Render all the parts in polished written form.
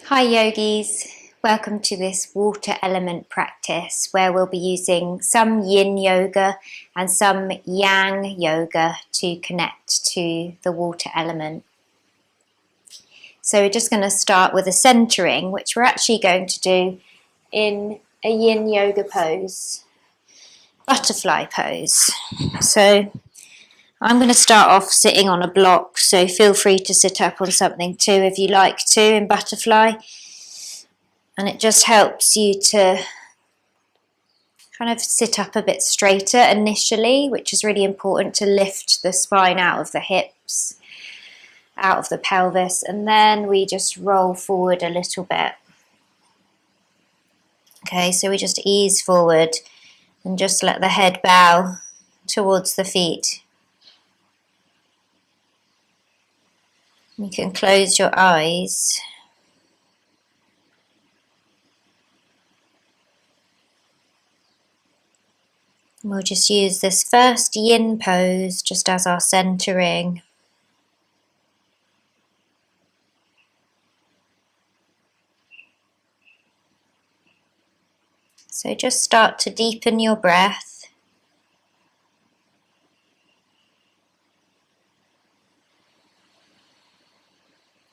Hi yogis, welcome to this water element practice where we'll be using some Yin Yoga and some Yang Yoga to connect to the water element. So we're just going to start with a centering, which we're actually going to do in a Yin Yoga pose, butterfly pose. So I'm going to start off sitting on a block, so feel free to sit up on something too if you like to in butterfly. And it just helps you to kind of sit up a bit straighter initially, which is really important to lift the spine out of the hips, out of the pelvis, and then we just roll forward a little bit. Okay, so we just ease forward and just let the head bow towards the feet. You can close your eyes. We'll just use this first yin pose just as our centering. So just start to deepen your breath.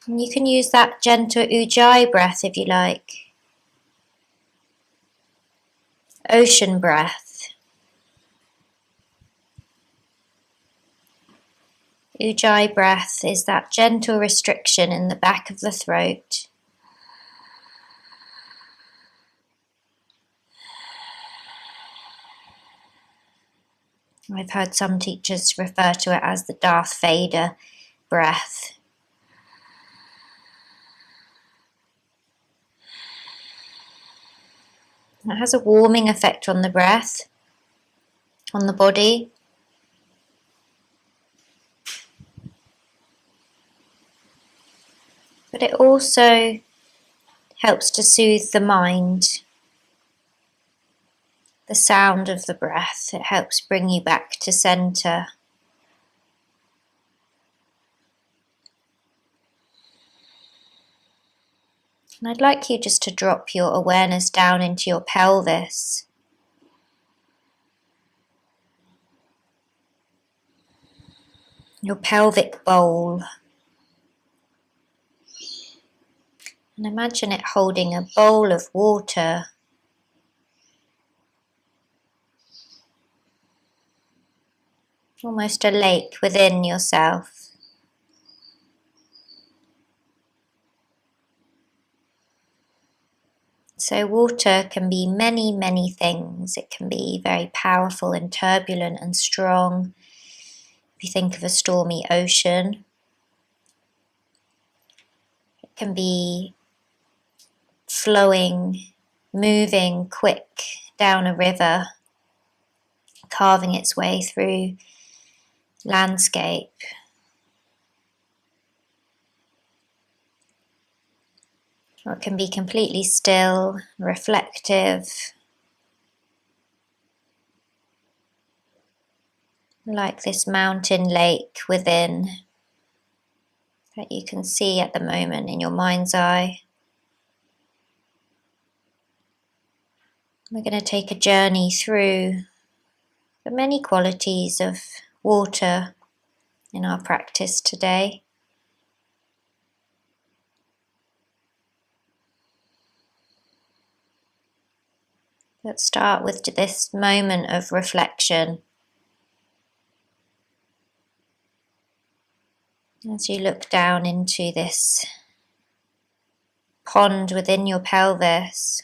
And you can use that gentle ujjayi breath if you like. Ocean breath. Ujjayi breath is that gentle restriction in the back of the throat. I've heard some teachers refer to it as the Darth Vader breath. It has a warming effect on the breath, on the body. But it also helps to soothe the mind. The sound of the breath, it helps bring you back to center. And I'd like you just to drop your awareness down into your pelvis. Your pelvic bowl. And imagine it holding a bowl of water. Almost a lake within yourself. So water can be many, many things. It can be very powerful and turbulent and strong. If you think of a stormy ocean, it can be flowing, moving, quick down a river, carving its way through landscape. Or it can be completely still, reflective, like this mountain lake within that you can see at the moment in your mind's eye. We're going to take a journey through the many qualities of water in our practice today. Let's start with this moment of reflection. As you look down into this pond within your pelvis,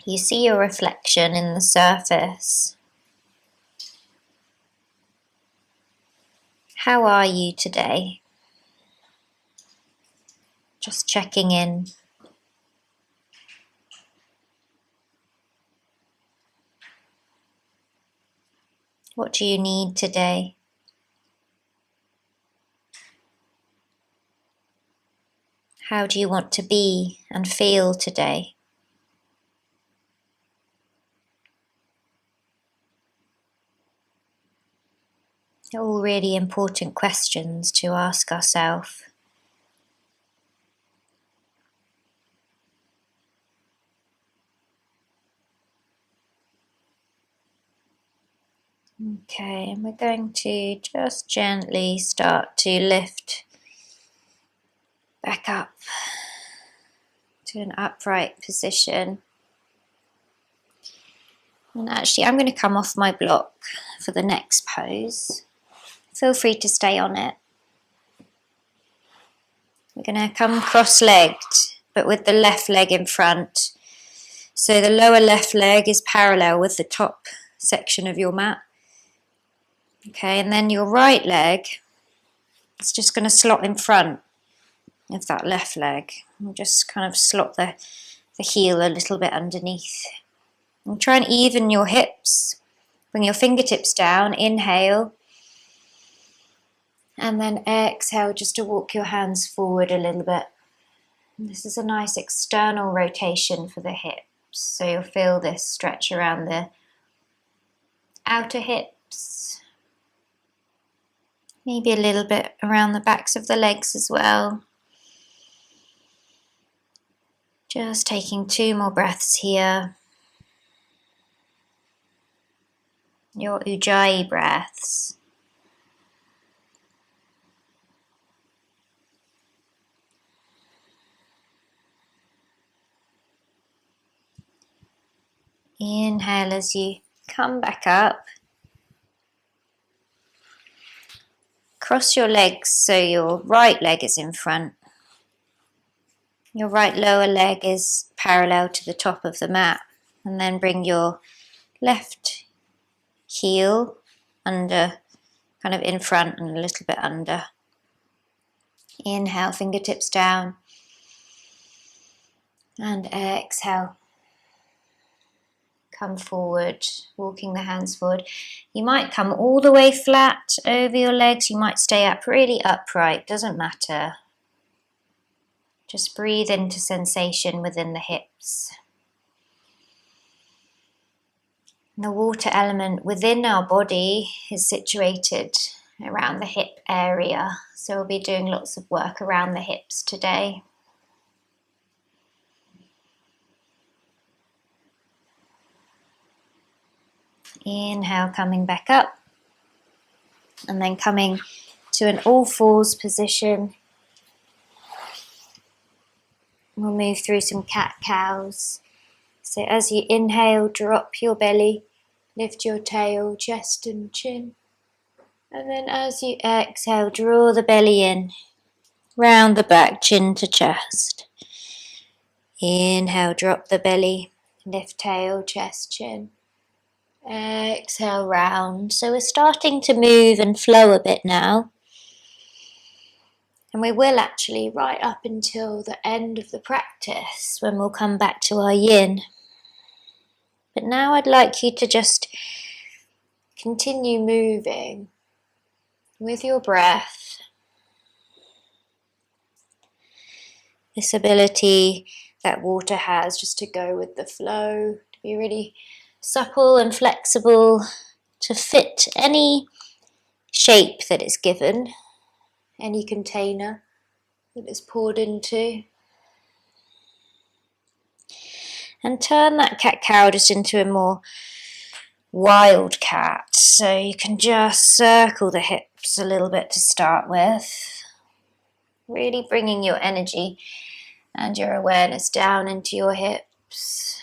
you see your reflection in the surface. How are you today? Just checking in. What do you need today? How do you want to be and feel today? They're all really important questions to ask ourselves. Okay, and we're going to just gently start to lift back up to an upright position. And actually, I'm going to come off my block for the next pose. Feel free to stay on it. We're going to come cross-legged, but with the left leg in front. So the lower left leg is parallel with the top section of your mat. Okay, and then your right leg is just going to slot in front of that left leg. And just kind of slot the heel a little bit underneath. And try and even your hips. Bring your fingertips down, inhale. And then exhale just to walk your hands forward a little bit. And this is a nice external rotation for the hips. So you'll feel this stretch around the outer hips. Maybe a little bit around the backs of the legs as well. Just taking 2 more breaths here. Your Ujjayi breaths. Inhale as you come back up. Cross your legs so your right leg is in front. Your right lower leg is parallel to the top of the mat. And then bring your left heel under, kind of in front and a little bit under. Inhale, fingertips down. And exhale. Come forward, walking the hands forward. You might come all the way flat over your legs. You might stay up really upright, doesn't matter. Just breathe into sensation within the hips. The water element within our body is situated around the hip area. So we'll be doing lots of work around the hips today. Inhale, coming back up. And then coming to an all fours position. We'll move through some cat-cows. So as you inhale, drop your belly, lift your tail, chest and chin. And then as you exhale, draw the belly in, round the back, chin to chest. Inhale, drop the belly, lift tail, chest, chin. Exhale, round. So we're starting to move and flow a bit now. And we will actually right up until the end of the practice when we'll come back to our yin. But now I'd like you to just continue moving with your breath. This ability that water has just to go with the flow, to be really supple and flexible, to fit any shape that it's given, any container that it's poured into. And turn that cat-cow just into a more wild cat. So you can just circle the hips a little bit to start with. Really bringing your energy and your awareness down into your hips.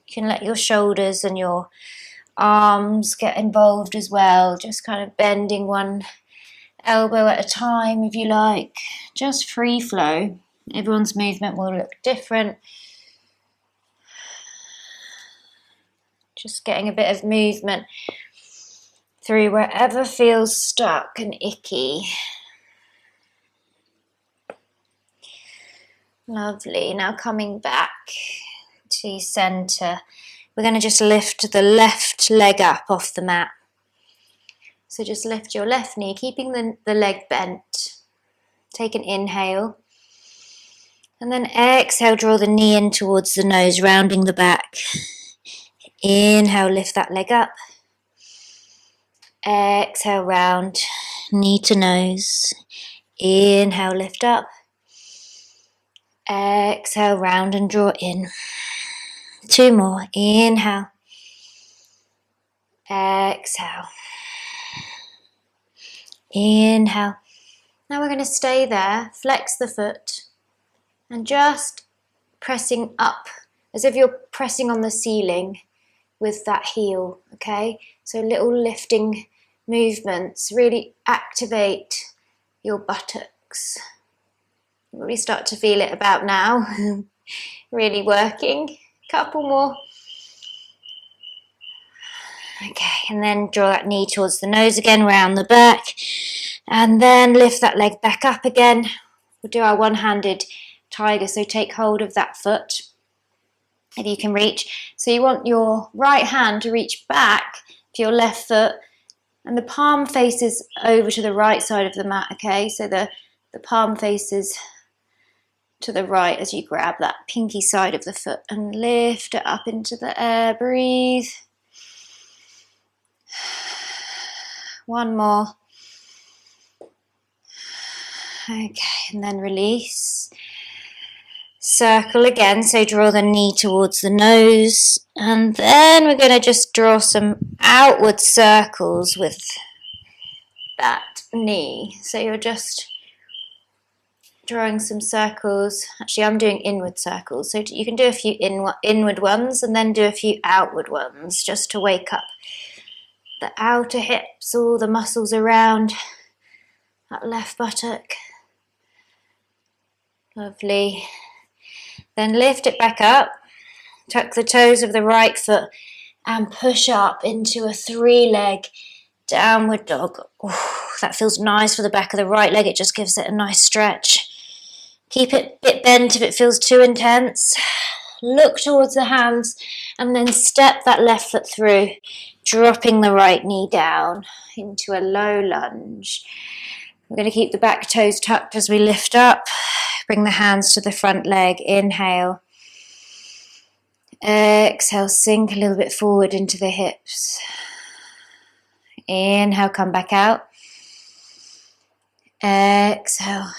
You can let your shoulders and your arms get involved as well. Just kind of bending one elbow at a time if you like. Just free flow. Everyone's movement will look different. Just getting a bit of movement through wherever feels stuck and icky. Lovely. Now coming back to center. We're going to just lift the left leg up off the mat. So just lift your left knee, keeping the leg bent. Take an inhale. And then exhale, draw the knee in towards the nose, rounding the back. Inhale, lift that leg up. Exhale, round, knee to nose. Inhale, lift up. Exhale, round and draw in. 2 more. Inhale. Exhale. Inhale. Now we're going to stay there, flex the foot, and just pressing up as if you're pressing on the ceiling with that heel, okay? So little lifting movements really activate your buttocks. You really start to feel it about now. Really working. Couple more. Okay, and then draw that knee towards the nose again, round the back, and then lift that leg back up again. We'll do our one-handed tiger, so take hold of that foot if you can reach. So you want your right hand to reach back to your left foot, and the palm faces over to the right side of the mat, okay? So the palm faces to the right as you grab that pinky side of the foot and lift it up into the air. Breathe. One more. Okay, and then release. Circle again, so draw the knee towards the nose, and then we're going to just draw some outward circles with that knee. So you're just drawing some circles. Actually, I'm doing inward circles, so you can do a few inward ones and then do a few outward ones just to wake up the outer hips, all the muscles around that left buttock. Lovely. Then lift it back up, tuck the toes of the right foot and push up into a 3-leg downward dog. Ooh, that feels nice for the back of the right leg. It just gives it a nice stretch. Keep it a bit bent if it feels too intense. Look towards the hands and then step that left foot through, dropping the right knee down into a low lunge. We're going to keep the back toes tucked as we lift up. Bring the hands to the front leg. Inhale. Exhale, sink a little bit forward into the hips. Inhale, come back out. Exhale.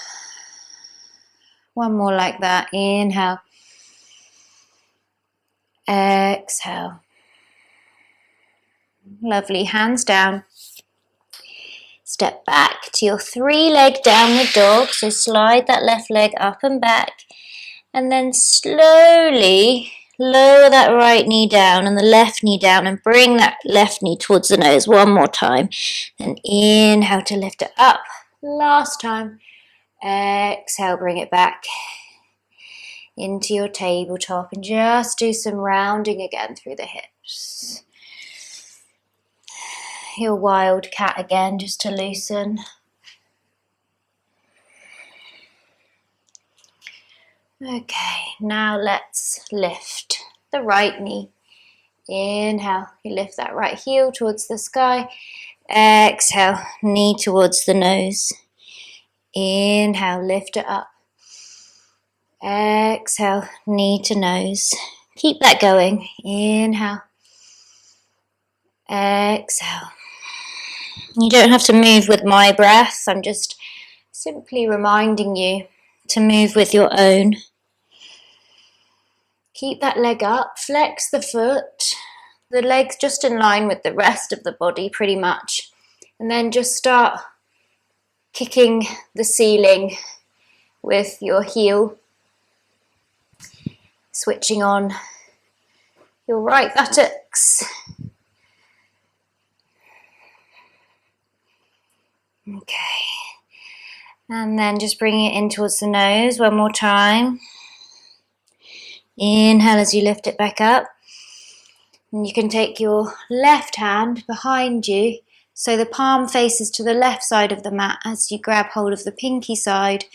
One more like that. Inhale. Exhale. Lovely. Hands down. Step back to your 3-leg downward dog. So slide that left leg up and back. And then slowly lower that right knee down and the left knee down and bring that left knee towards the nose one more time. And inhale to lift it up. Last time. Exhale, bring it back into your tabletop and just do some rounding again through the hips. Your wild cat again, just to loosen. Okay, now let's lift the right knee. Inhale, you lift that right heel towards the sky. Exhale, knee towards the nose. Inhale, lift it up. Exhale, knee to nose. Keep that going. Inhale. Exhale. You don't have to move with my breath. I'm just simply reminding you to move with your own. Keep that leg up. Flex the foot. The leg's just in line with the rest of the body pretty much. And then just start kicking the ceiling with your heel. Switching on your right buttocks. Okay. And then just bringing it in towards the nose one more time. Inhale as you lift it back up. And you can take your left hand behind you so the palm faces to the left side of the mat as you grab hold of the pinky side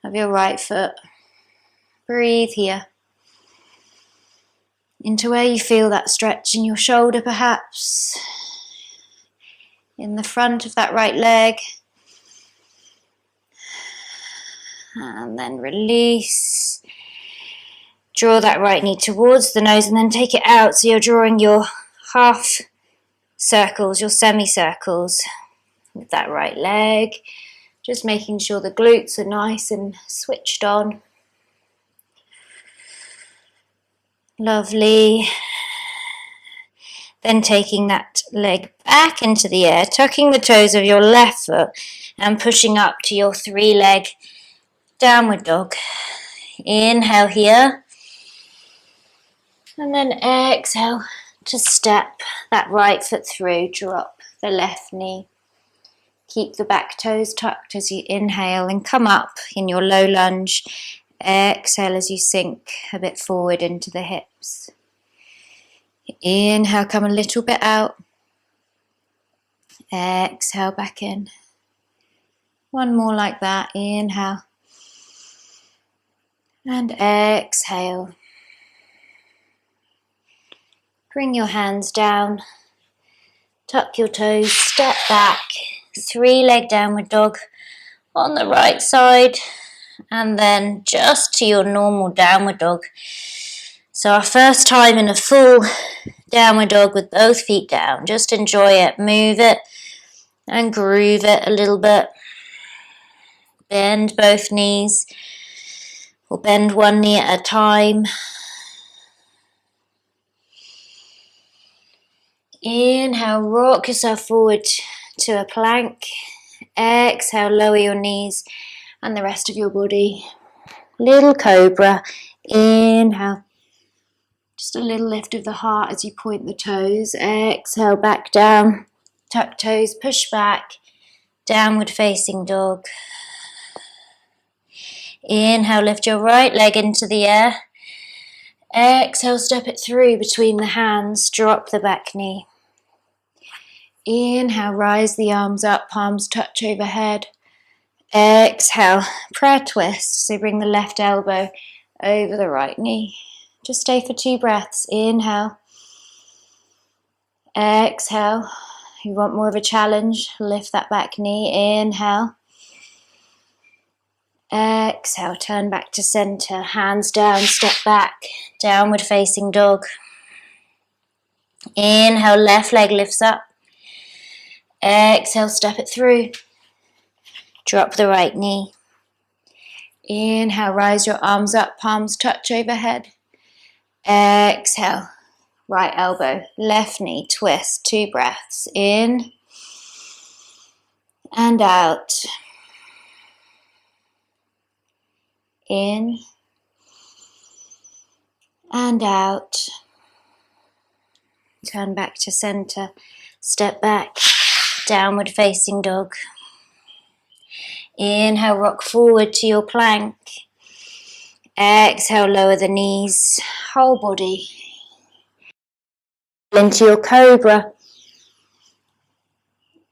of your right foot. Breathe here. Into where you feel that stretch in your shoulder perhaps. In the front of that right leg. And then release. Draw that right knee towards the nose and then take it out so you're drawing your half circles, your semicircles with that right leg. Just making sure the glutes are nice and switched on. Lovely. Then taking that leg back into the air, tucking the toes of your left foot and pushing up to your 3-leg downward dog. Inhale here. And then exhale to step that right foot through, drop the left knee. Keep the back toes tucked as you inhale and come up in your low lunge. Exhale as you sink a bit forward into the hips. Inhale, come a little bit out. Exhale back in. One more like that. Inhale. And exhale. Bring your hands down. Tuck your toes, step back. 3-leg downward dog on the right side. And then just to your normal downward dog. So our first time in a full downward dog with both feet down. Just enjoy it, move it and groove it a little bit. Bend both knees or bend one knee at a time. Inhale, rock yourself forward to a plank. Exhale, lower your knees and the rest of your body. Little cobra. Inhale. Just a little lift of the heart as you point the toes. Exhale, back down. Tuck toes, push back. Downward facing dog. Inhale, lift your right leg into the air. Exhale, step it through between the hands. Drop the back knee. Inhale, rise the arms up, palms touch overhead. Exhale, prayer twist. So bring the left elbow over the right knee. Just stay for 2 breaths. Inhale. Exhale. If you want more of a challenge, lift that back knee. Inhale. Exhale, turn back to center. Hands down, step back. Downward facing dog. Inhale, left leg lifts up. Exhale, step it through. Drop the right knee. Inhale, rise your arms up, palms touch overhead. Exhale, right elbow, left knee, twist. 2 breaths. In and out. In and out. Turn back to center. Step back. Downward facing dog. Inhale, rock forward to your plank. Exhale, lower the knees, whole body. Into your cobra.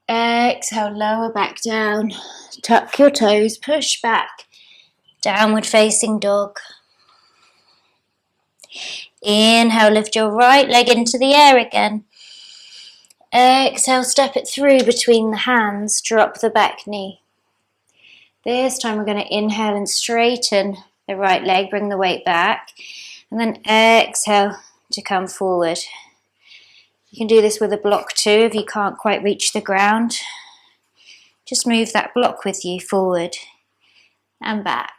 Exhale, lower back down. Tuck your toes, push back. Downward facing dog. Inhale, lift your right leg into the air again. Exhale, step it through between the hands. Drop the back knee. This time we're going to inhale and straighten the right leg, bring the weight back, and then exhale to come forward. You can do this with a block too if you can't quite reach the ground. Just move that block with you forward and back.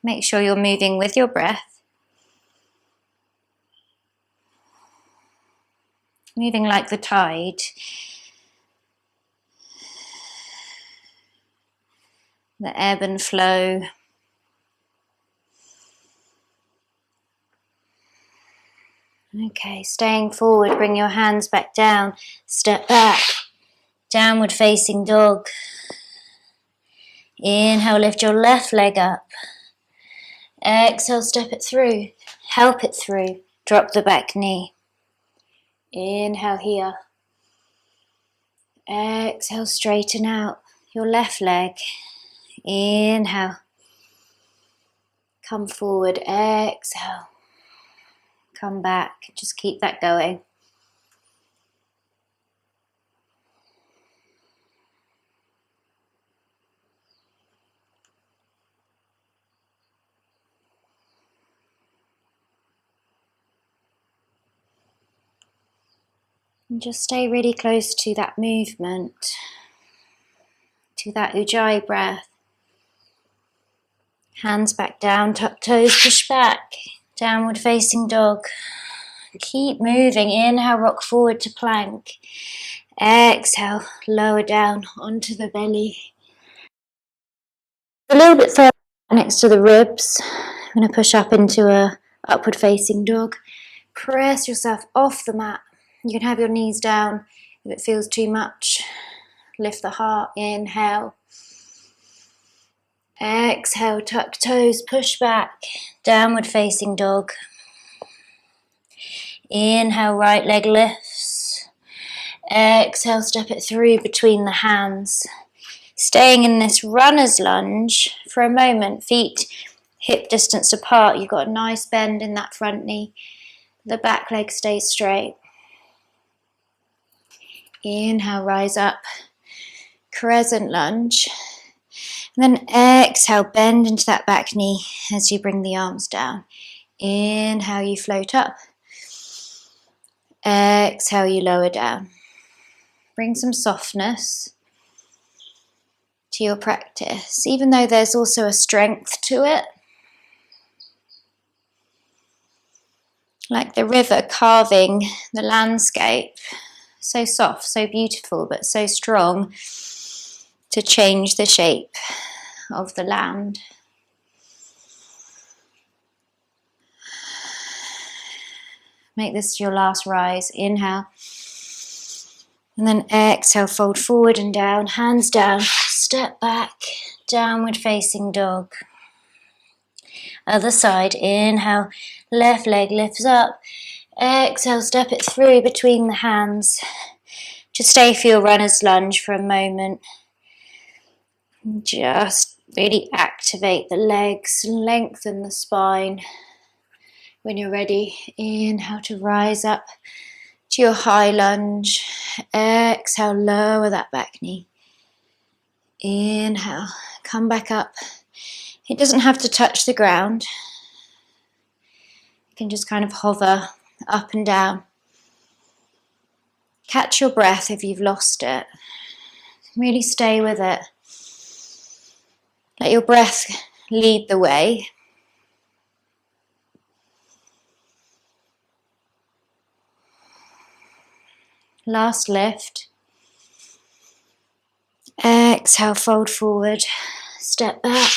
Make sure you're moving with your breath. Moving like the tide. The ebb and flow. Okay, staying forward, bring your hands back down, step back, downward facing dog. Inhale, lift your left leg up. Exhale, step it through, help it through, drop the back knee. Inhale here. Exhale, straighten out your left leg. Inhale. Come forward, exhale. Come back, just keep that going. And just stay really close to that movement, to that Ujjayi breath. Hands back down, tuck toes, push back. Downward facing dog. Keep moving. Inhale, rock forward to plank. Exhale, lower down onto the belly. A little bit further next to the ribs. I'm going to push up into a upward facing dog. Press yourself off the mat. You can have your knees down if it feels too much. Lift the heart. Inhale. Exhale, tuck toes, push back. Downward facing dog. Inhale, right leg lifts. Exhale, step it through between the hands. Staying in this runner's lunge for a moment, feet hip distance apart. You've got a nice bend in that front knee. The back leg stays straight. Inhale, rise up. Crescent lunge. And then exhale, bend into that back knee as you bring the arms down. Inhale, you float up. Exhale, you lower down. Bring some softness to your practice, even though there's also a strength to it. Like the river carving the landscape. So soft, so beautiful, but so strong to change the shape of the land. Make this your last rise. Inhale. And then exhale, fold forward and down, hands down, step back, downward facing dog. Other side, inhale, left leg lifts up. Exhale, step it through between the hands. Just stay for your runner's lunge for a moment. Just really activate the legs, lengthen the spine. When you're ready, inhale to rise up to your high lunge. Exhale, lower that back knee. Inhale, come back up. It doesn't have to touch the ground. You can just kind of hover up and down. Catch your breath if you've lost it. Really stay with it. Let your breath lead the way. Last lift. Exhale, fold forward. Step back,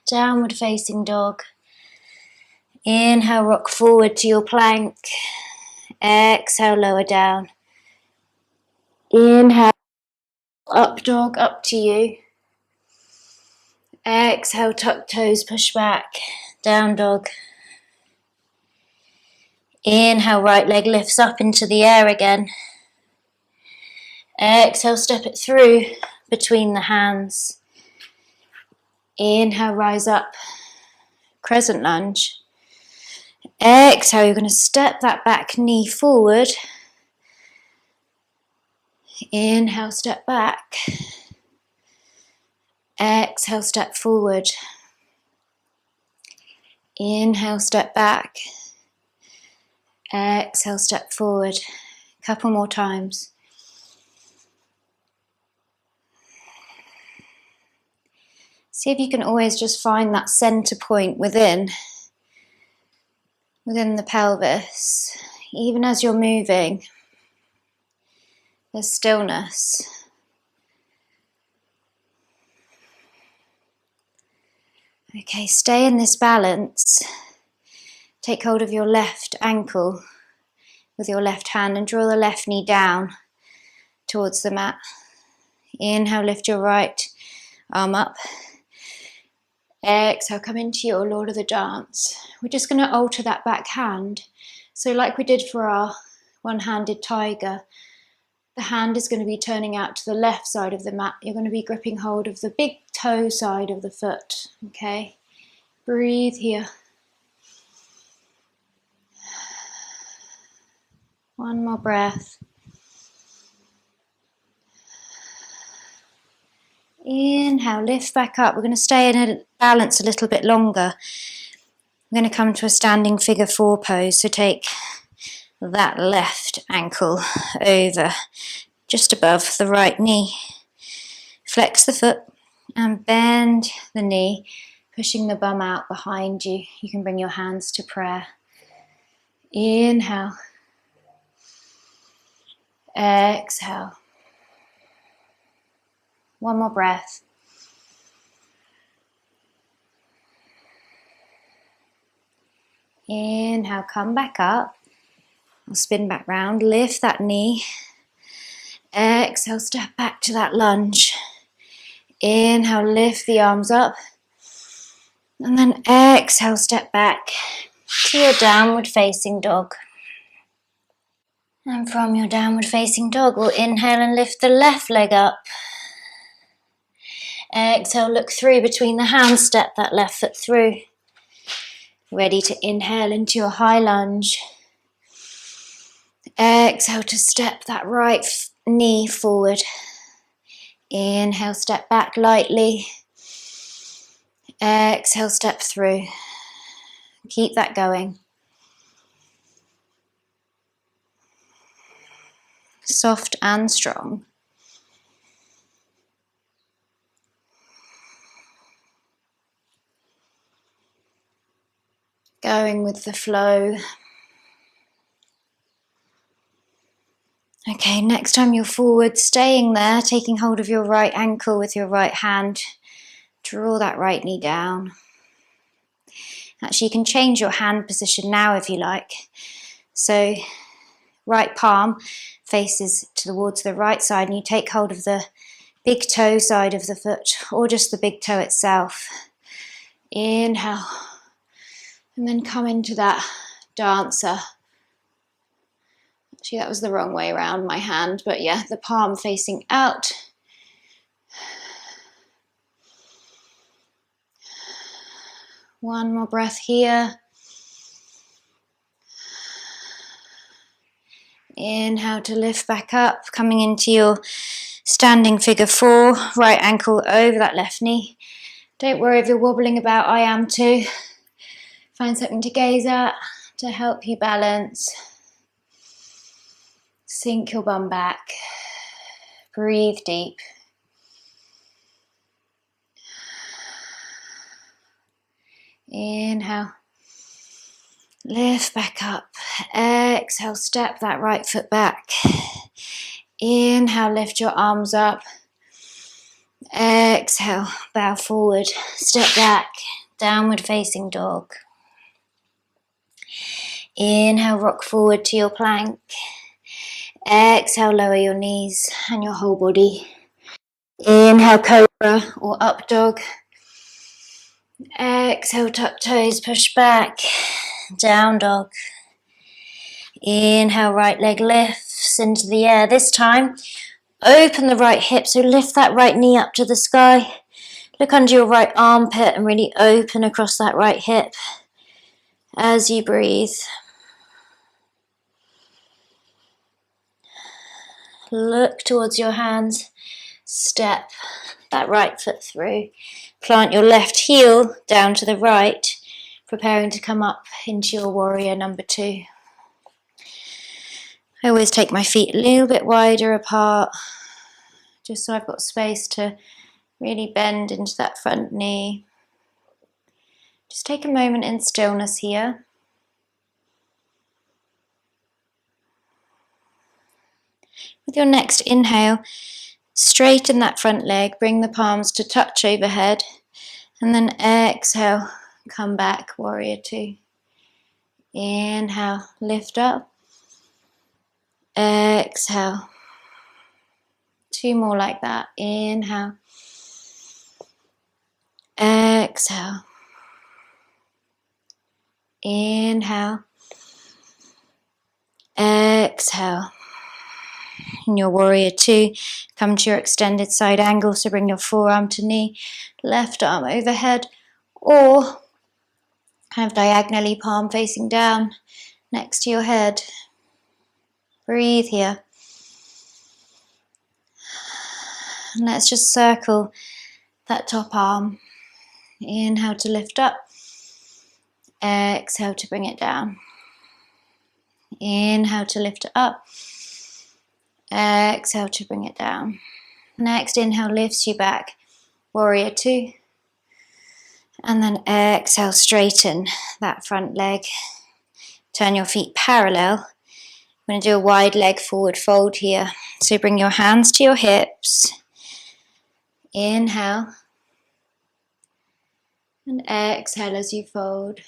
downward facing dog. Inhale, rock forward to your plank. Exhale, lower down. Inhale, up dog, up to you. Exhale, tuck toes, push back. Down dog. Inhale, right leg lifts up into the air again. Exhale, step it through between the hands. Inhale, rise up. Crescent lunge. Exhale, you're going to step that back knee forward. Inhale, step back. Exhale, step forward. Inhale, step back. Exhale, step forward. A couple more times. See if you can always just find that center point within the pelvis. Even as you're moving, there's stillness. Okay, stay in this balance. Take hold of your left ankle with your left hand and draw the left knee down towards the mat. Inhale, lift your right arm up. Exhale, come into your Lord of the Dance. We're just going to alter that back hand. So like we did for our one-handed tiger, the hand is going to be turning out to the left side of the mat. You're going to be gripping hold of the big toe side of the foot. Okay, breathe here. One more breath. Inhale, lift back up. We're going to stay in a balance a little bit longer. We're going to come to a standing figure 4 pose. So take that left ankle over just above the right knee. Flex the foot and bend the knee, pushing the bum out behind you. You can bring your hands to prayer. Inhale, Exhale. One more breath. Inhale, come back up. I'll spin back round, lift that knee. Exhale, step back to that lunge. Inhale, lift the arms up. And then exhale, step back to your downward facing dog. And from your downward facing dog, we'll inhale and lift the left leg up. Exhale, look through between the hands, step that left foot through. Ready to inhale into your high lunge. Exhale to step that right knee forward. Inhale, step back lightly. Exhale, step through. Keep that going. Soft and strong. Going with the flow. Okay, next time you're forward, staying there, taking hold of your right ankle with your right hand. Draw that right knee down. Actually, you can change your hand position now if you like. So, right palm faces towards the right side and you take hold of the big toe side of the foot or just the big toe itself. Inhale. And then come into that dancer. Actually, that was the wrong way around my hand, but yeah, the palm facing out. One more breath here. Inhale to lift back up, coming into your standing figure 4, right ankle over that left knee. Don't worry if you're wobbling about, I am too. Find something to gaze at to help you balance. Sink your bum back. Breathe deep. Inhale. Lift back up. Exhale, step that right foot back. Inhale, lift your arms up. Exhale, bow forward. Step back. Downward facing dog. Inhale, rock forward to your plank. Exhale, lower your knees and your whole body. Inhale, cobra or up dog. Exhale, tuck toes, push back. Down dog. Inhale, right leg lifts into the air. This time, open the right hip, so lift that right knee up to the sky. Look under your right armpit and really open across that right hip as you breathe. Look towards your hands. Step that right foot through. Plant your left heel down to the right, preparing to come up into your warrior number 2. I always take my feet a little bit wider apart, just so I've got space to really bend into that front knee. Just take a moment in stillness here. With your next inhale, straighten that front leg, bring the palms to touch overhead, and then exhale, come back, warrior 2. Inhale, lift up. Exhale. 2 more like that. Inhale. Exhale. Inhale. Exhale. In your warrior 2, come to your extended side angle, so bring your forearm to knee, left arm overhead, or kind of diagonally, palm facing down next to your head. Breathe here. And let's just circle that top arm. Inhale to lift up. Exhale to bring it down. Inhale to lift it up. Exhale to bring it down. Next inhale lifts you back. Warrior 2. And then exhale, straighten that front leg. Turn your feet parallel I'm going to do a wide leg forward fold here. So bring your hands to your hips. Inhale. And exhale as you fold.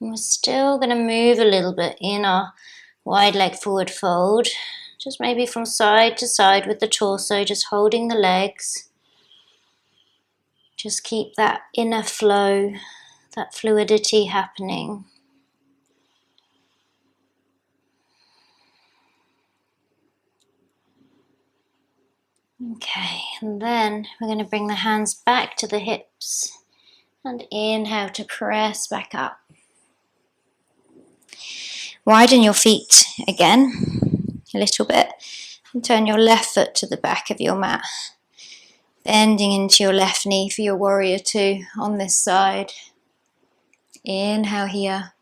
And we're still going to move a little bit in our wide leg forward fold. Just maybe from side to side with the torso, just holding the legs. Just keep that inner flow, that fluidity happening. Okay, and then we're going to bring the hands back to the hips and inhale to press back up. Widen your feet again a little bit and turn your left foot to the back of your mat. Bending into your left knee for your warrior two on this side. Inhale here.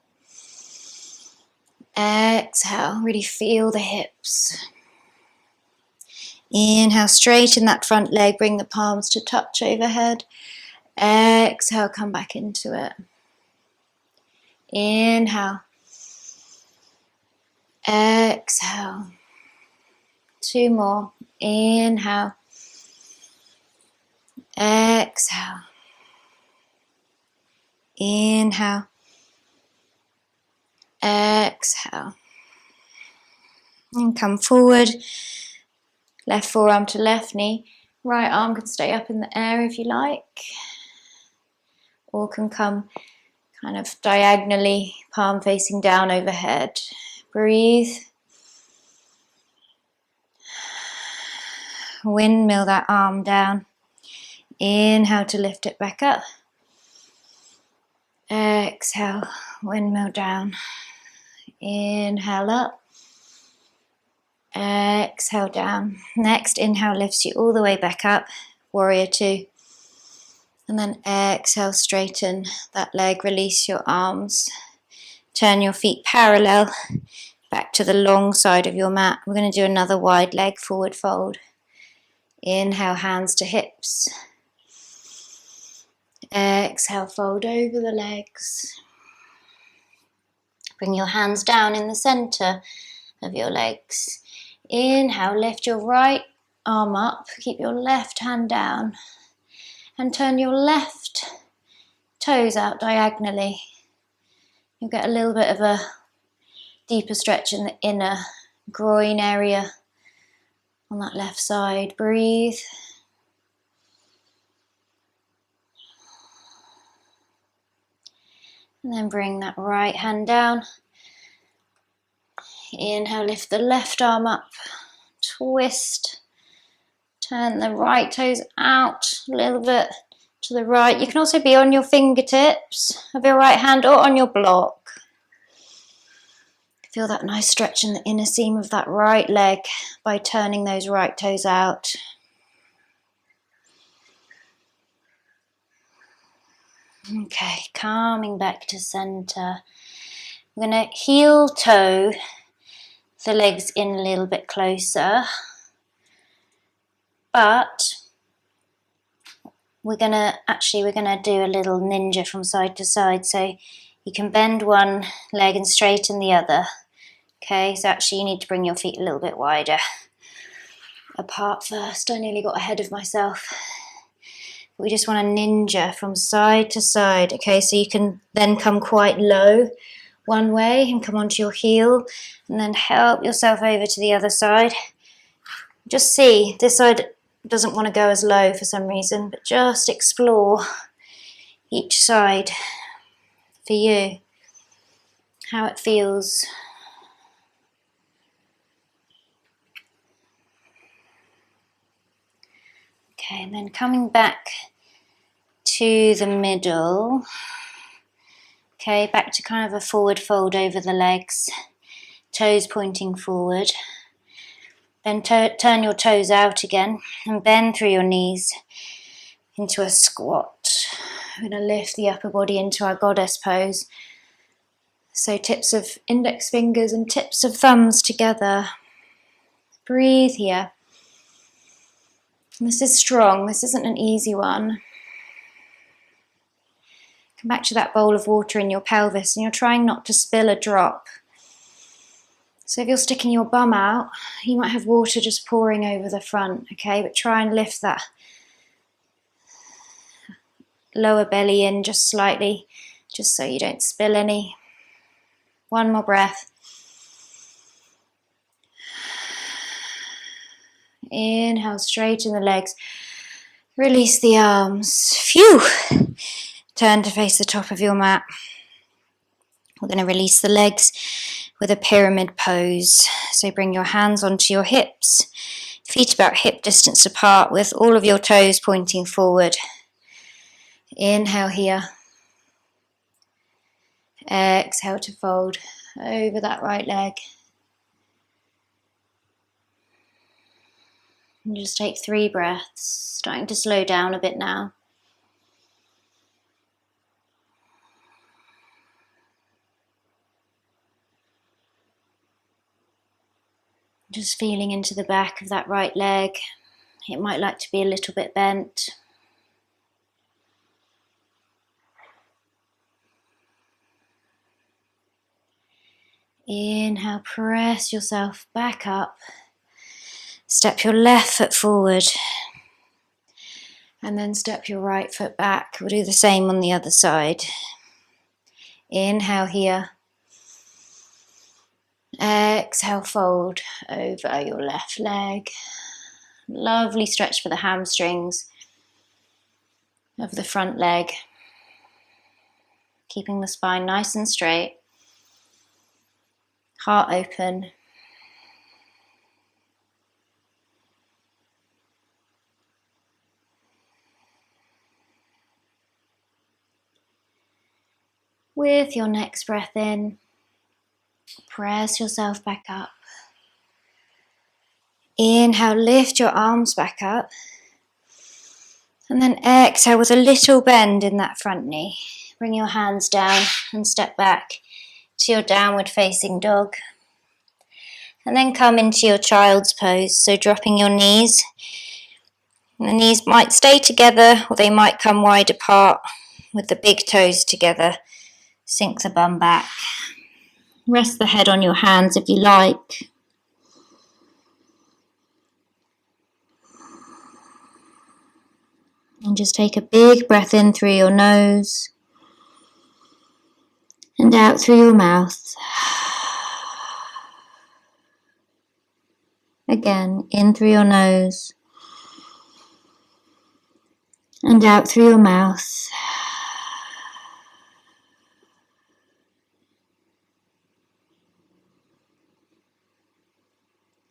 Exhale, really feel the hips. Inhale, straighten that front leg, bring the palms to touch overhead. Exhale, come back into it. Inhale. Exhale. Two more. Inhale. Exhale. Inhale. Exhale. And come forward. Left forearm to left knee. Right arm can stay up in the air if you like. Or can come kind of diagonally, palm facing down overhead. Breathe. Windmill that arm down. Inhale to lift it back up. Exhale, windmill down. Inhale up. Exhale down. Next inhale lifts you all the way back up. Warrior two. And then exhale, straighten that leg, release your arms. Turn your feet parallel back to the long side of your mat. We're going to do another wide leg forward fold. Inhale, hands to hips. Exhale, fold over the legs. Bring your hands down in the center of your legs. Inhale, lift your right arm up, keep your left hand down, and turn your left toes out diagonally. You'll get a little bit of a deeper stretch in the inner groin area on that left side. Breathe. And then bring that right hand down. Inhale, lift the left arm up, twist, turn the right toes out a little bit to the right. You can also be on your fingertips of your right hand or on your block. Feel that nice stretch in the inner seam of that right leg by turning those right toes out. Okay, coming back to center. We're going to heel toe the legs in a little bit closer, but we're gonna do a little ninja from side to side, so you can bend one leg and straighten the other. Okay, so actually you need to bring your feet a little bit wider apart first. I nearly got ahead of myself. We just want to ninja from side to side. Okay, so you can then come quite low one way and come onto your heel and then help yourself over to the other side. Just see, this side doesn't want to go as low for some reason, but just explore each side for you, how it feels. Okay, and then coming back to the middle. Okay, back to kind of a forward fold over the legs, toes pointing forward. Then turn your toes out again and bend through your knees into a squat. We're going to lift the upper body into our goddess pose. So tips of index fingers and tips of thumbs together. Breathe here. This is strong, this isn't an easy one. Come back to that bowl of water in your pelvis, and you're trying not to spill a drop. So if you're sticking your bum out, you might have water just pouring over the front, okay? But try and lift that lower belly in just slightly, just so you don't spill any. One more breath. Inhale, straighten the legs. Release the arms. Phew! Turn to face the top of your mat. We're going to release the legs with a pyramid pose. So bring your hands onto your hips, feet about hip distance apart with all of your toes pointing forward. Inhale here. Exhale to fold over that right leg. And just take 3 breaths, starting to slow down a bit now. Just feeling into the back of that right leg. It might like to be a little bit bent. Inhale, press yourself back up. Step your left foot forward. And then step your right foot back. We'll do the same on the other side. Inhale here. Exhale, fold over your left leg. Lovely stretch for the hamstrings of the front leg. Keeping the spine nice and straight. Heart open. With your next breath in, press yourself back up. Inhale, lift your arms back up. And then exhale with a little bend in that front knee. Bring your hands down and step back to your downward facing dog. And then come into your child's pose. So dropping your knees. And the knees might stay together or they might come wide apart with the big toes together. Sink the bum back. Rest the head on your hands if you like. And just take a big breath in through your nose and out through your mouth. Again, in through your nose and out through your mouth.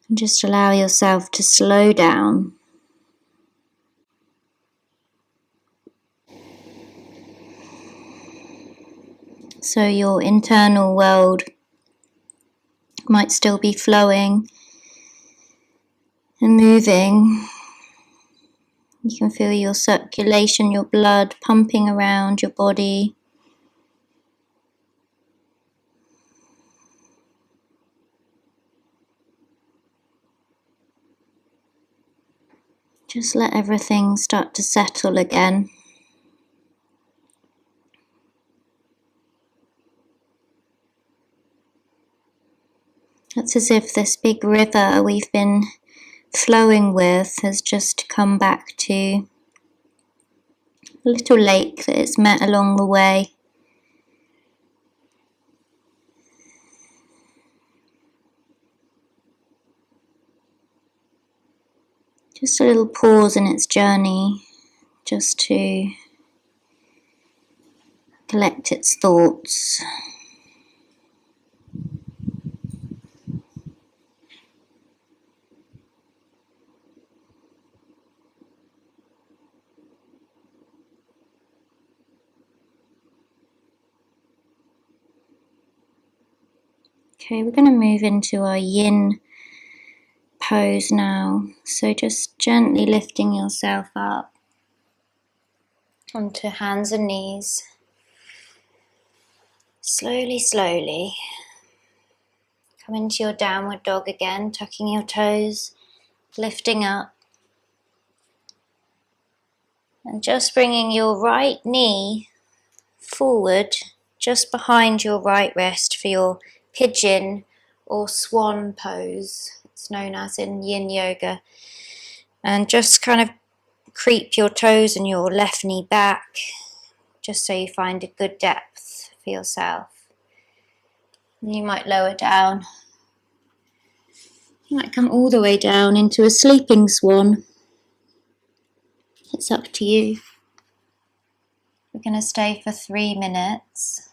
And just allow yourself to slow down. So your internal world might still be flowing and moving. You can feel your circulation, your blood pumping around your body. Just let everything start to settle again. It's as if this big river we've been flowing with has just come back to a little lake that it's met along the way. Just a little pause in its journey, just to collect its thoughts. Okay, we're going to move into our Yin pose now. So just gently lifting yourself up onto hands and knees. Slowly, slowly. Come into your downward dog again, tucking your toes, lifting up. And just bringing your right knee forward just behind your right wrist for your Pigeon or Swan pose. It's known as in Yin Yoga. And just kind of creep your toes and your left knee back, just so you find a good depth for yourself. You might lower down. You might come all the way down into a sleeping swan. It's up to you. We're going to stay for 3 minutes.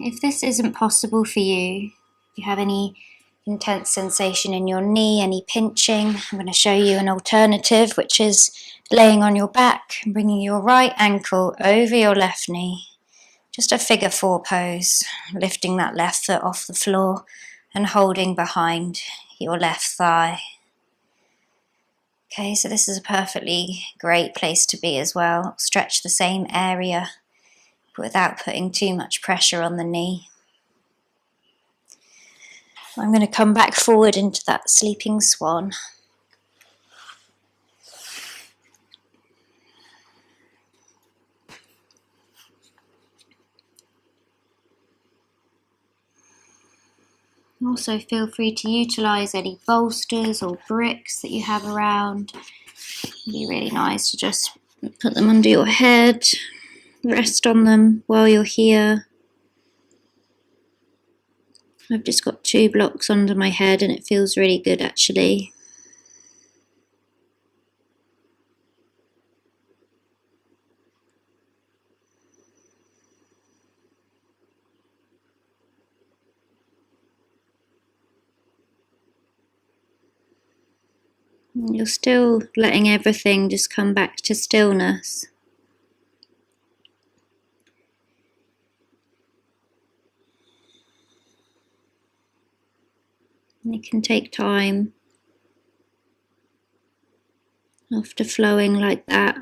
If this isn't possible for you, if you have any intense sensation in your knee, any pinching, I'm going to show you an alternative, which is laying on your back and bringing your right ankle over your left knee. Just a figure 4 pose, lifting that left foot off the floor and holding behind your left thigh. Okay, so this is a perfectly great place to be as well. Stretch the same area without putting too much pressure on the knee. I'm going to come back forward into that sleeping swan. Also feel free to utilise any bolsters or bricks that you have around. It'd be really nice to just put them under your head, rest on them while you're here. I've just got 2 blocks under my head and it feels really good actually. You're still letting everything just come back to stillness. And you can take time after flowing like that.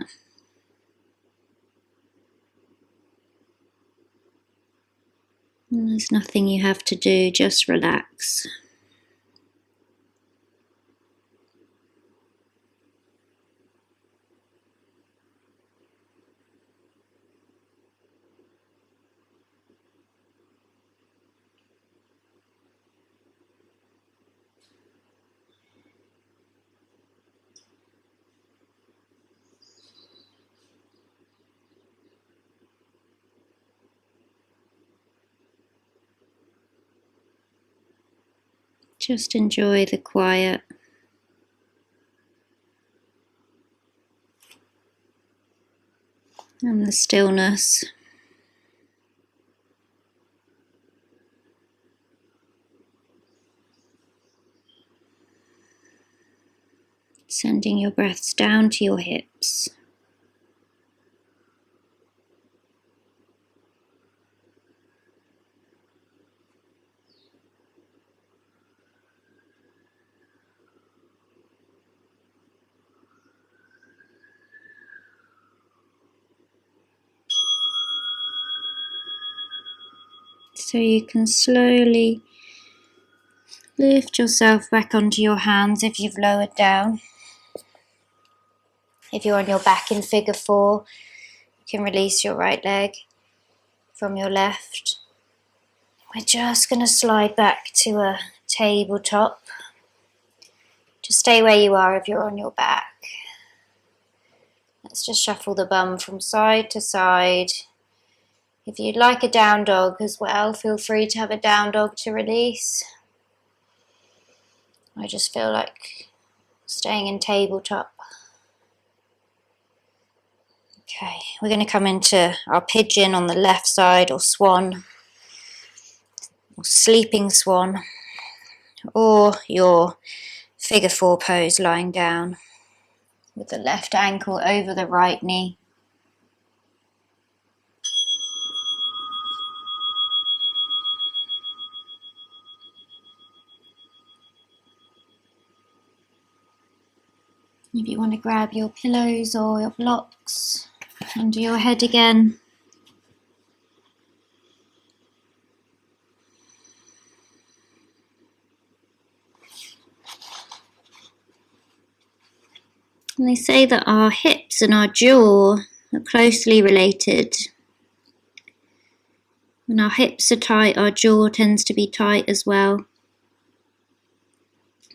And there's nothing you have to do, just relax. Just enjoy the quiet. And the stillness. Sending your breaths down to your hips. So you can slowly lift yourself back onto your hands if you've lowered down. If you're on your back in figure 4, you can release your right leg from your left. We're just going to slide back to a tabletop. Just stay where you are if you're on your back. Let's just shuffle the bum from side to side. If you'd like a down dog as well, feel free to have a down dog to release. I just feel like staying in tabletop. Okay, we're going to come into our pigeon on the left side, or swan, or sleeping swan, or your figure 4 pose lying down with the left ankle over the right knee. If you want to grab your pillows or your blocks under your head again. And they say that our hips and our jaw are closely related. When our hips are tight, our jaw tends to be tight as well,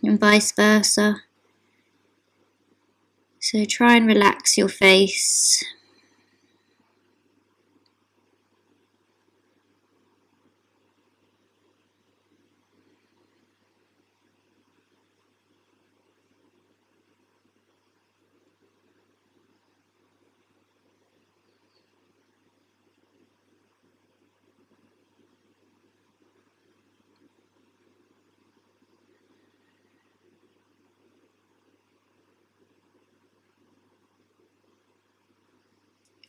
and vice versa. So try and relax your face.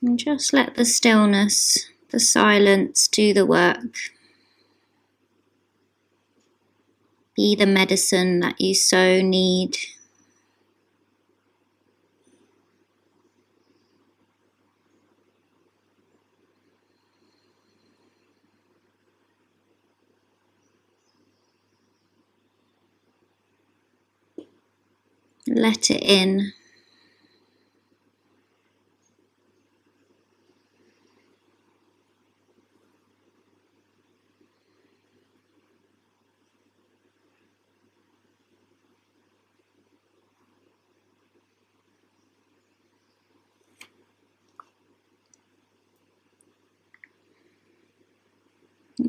And just let the stillness, the silence do the work. Be the medicine that you so need. Let it in.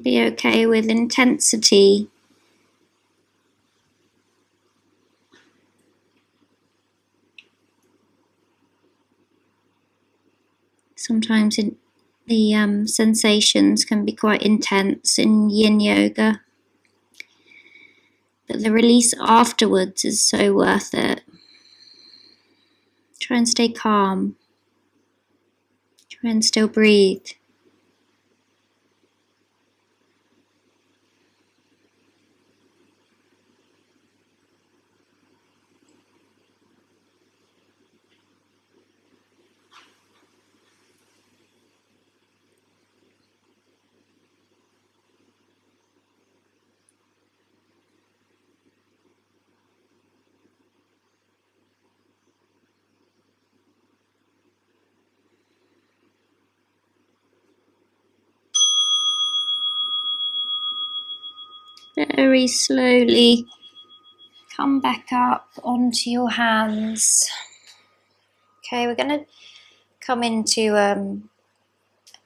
Be okay with intensity. Sometimes the sensations can be quite intense in Yin Yoga, but the release afterwards is so worth it. Try and stay calm. Try and still breathe. Very slowly come back up onto your hands. Okay, we're going to come into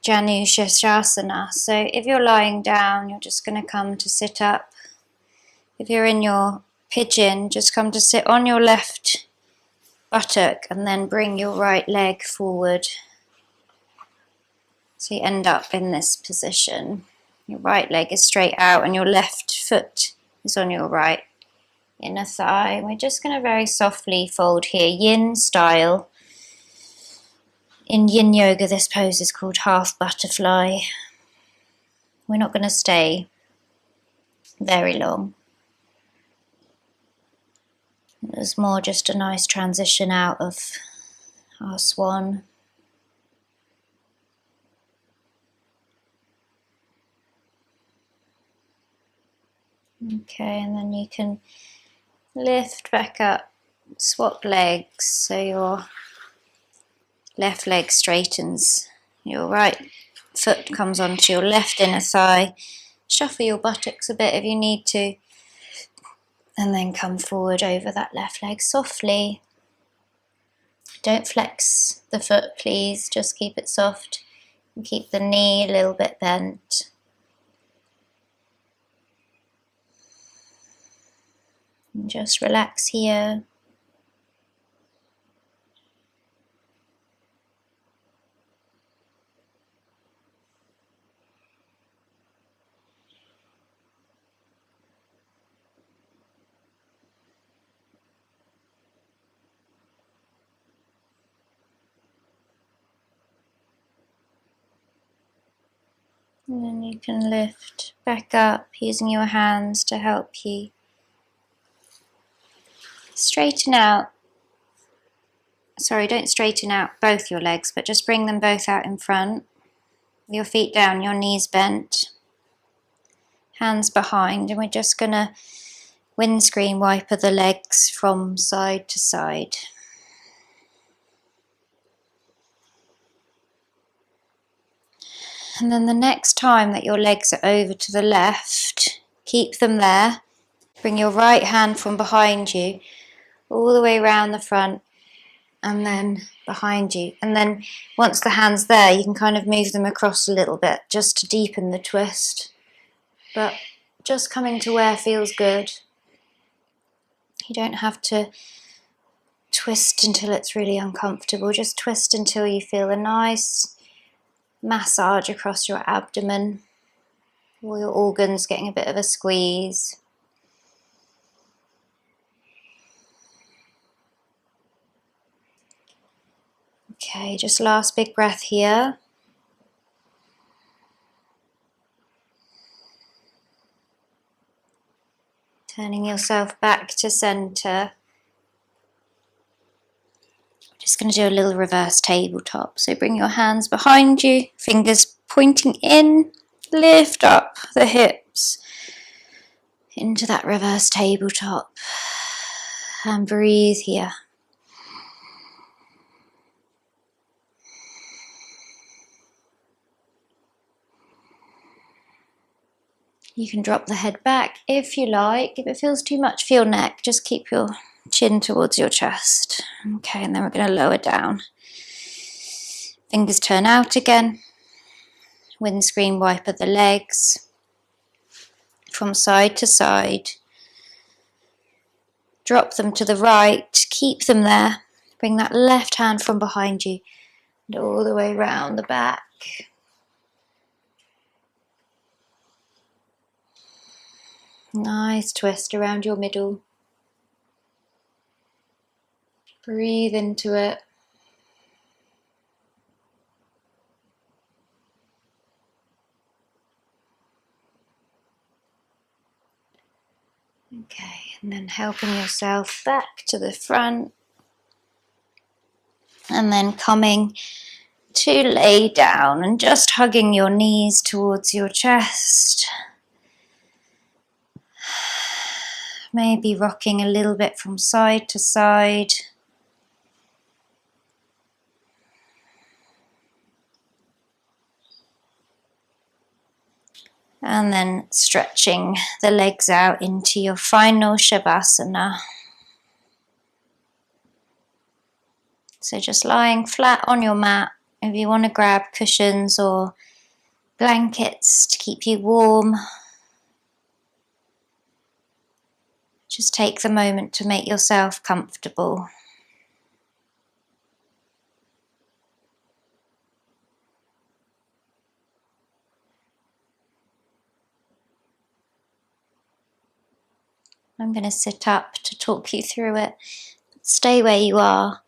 Janu Shirshasana. So if you're lying down, you're just going to come to sit up. If you're in your pigeon, just come to sit on your left buttock and then bring your right leg forward. So you end up in this position. Your right leg is straight out and your left foot is on your right inner thigh. We're just going to very softly fold here, yin style. In Yin Yoga, this pose is called half butterfly. We're not going to stay very long. It was more just a nice transition out of our swan. Okay, and then you can lift back up, swap legs, so your left leg straightens, your right foot comes onto your left inner thigh. Shuffle your buttocks a bit if you need to, and then come forward over that left leg softly. Don't flex the foot, please, just keep it soft and keep the knee a little bit bent. And just relax here. And then you can lift back up using your hands to help you straighten out. Sorry, don't straighten out both your legs, but just bring them both out in front. Your feet down, your knees bent, hands behind, and we're just going to windscreen wiper the legs from side to side. And then the next time that your legs are over to the left, keep them there. Bring your right hand from behind you all the way around the front and then behind you. And then once the hand's there, you can kind of move them across a little bit just to deepen the twist. But just coming to where feels good. You don't have to twist until it's really uncomfortable. Just twist until you feel a nice massage across your abdomen. All your organs getting a bit of a squeeze. Okay, just last big breath here. Turning yourself back to center. Just going to do a little reverse tabletop. So bring your hands behind you, fingers pointing in, lift up the hips into that reverse tabletop and breathe here. You can drop the head back if you like. If it feels too much for your neck, just keep your chin towards your chest. Okay, and then we're going to lower down. Fingers turn out again. Windscreen wiper the legs from side to side. Drop them to the right. Keep them there. Bring that left hand from behind you and all the way round the back. Nice twist around your middle. Breathe into it. Okay, and then helping yourself back to the front. And then coming to lay down and just hugging your knees towards your chest. Maybe rocking a little bit from side to side. And then stretching the legs out into your final Shavasana. So just lying flat on your mat. If you want to grab cushions or blankets to keep you warm, just take the moment to make yourself comfortable. I'm going to sit up to talk you through it. Stay where you are.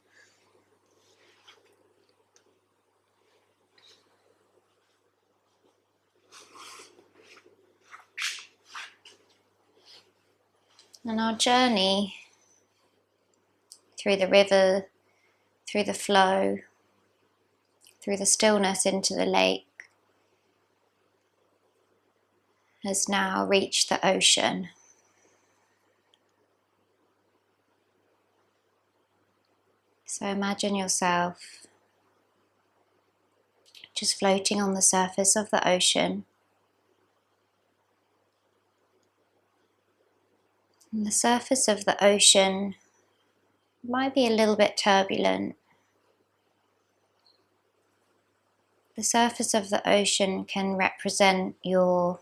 And our journey through the river, through the flow, through the stillness into the lake has now reached the ocean. So imagine yourself just floating on the surface of the ocean. And the surface of the ocean might be a little bit turbulent. The surface of the ocean can represent your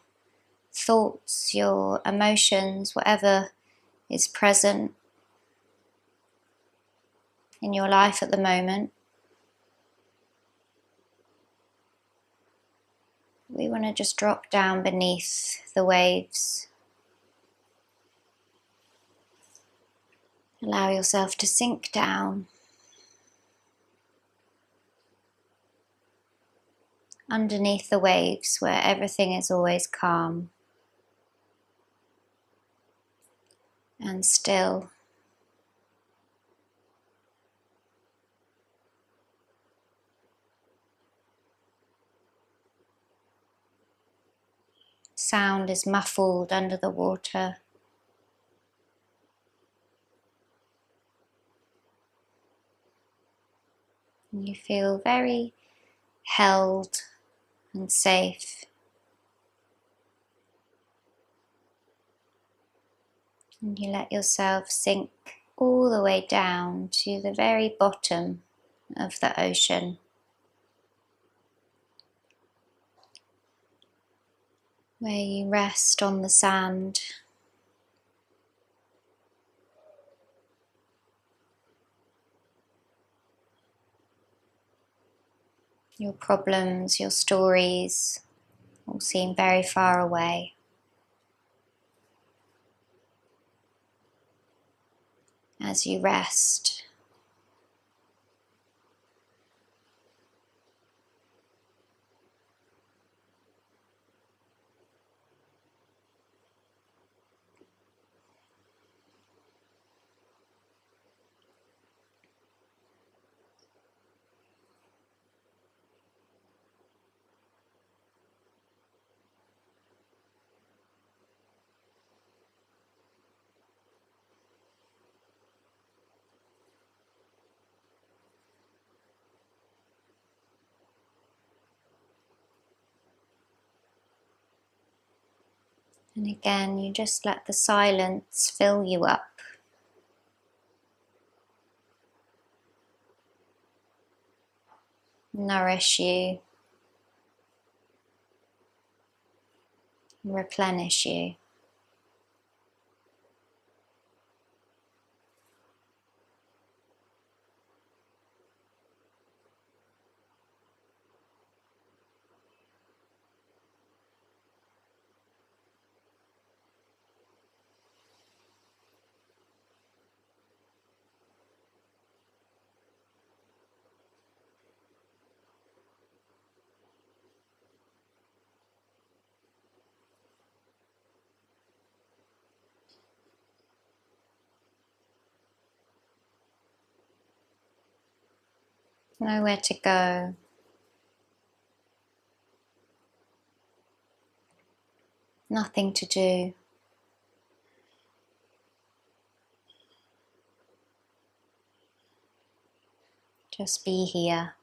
thoughts, your emotions, whatever is present in your life at the moment. We want to just drop down beneath the waves. Allow yourself to sink down underneath the waves where everything is always calm and still. Sound is muffled under the water. And you feel very held and safe. And you let yourself sink all the way down to the very bottom of the ocean. Where you rest on the sand. Your problems, your stories all seem very far away. As you rest, and again you just let the silence fill you up. Nourish you, replenish you. Nowhere to go. Nothing to do. Just be here.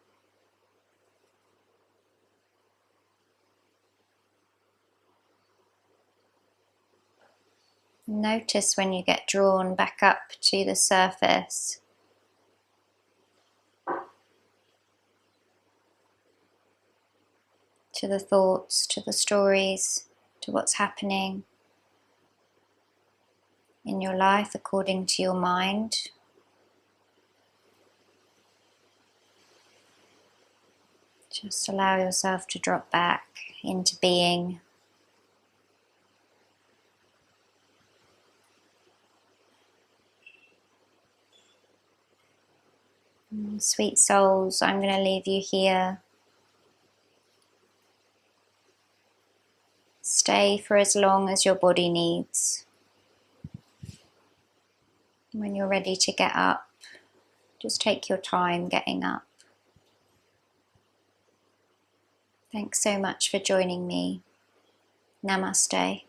Notice when you get drawn back up to the surface. To the thoughts, to the stories, to what's happening in your life according to your mind. Just allow yourself to drop back into being. Sweet souls, I'm going to leave you here. Stay for as long as your body needs. When you're ready to get up, just take your time getting up. Thanks so much for joining me. Namaste.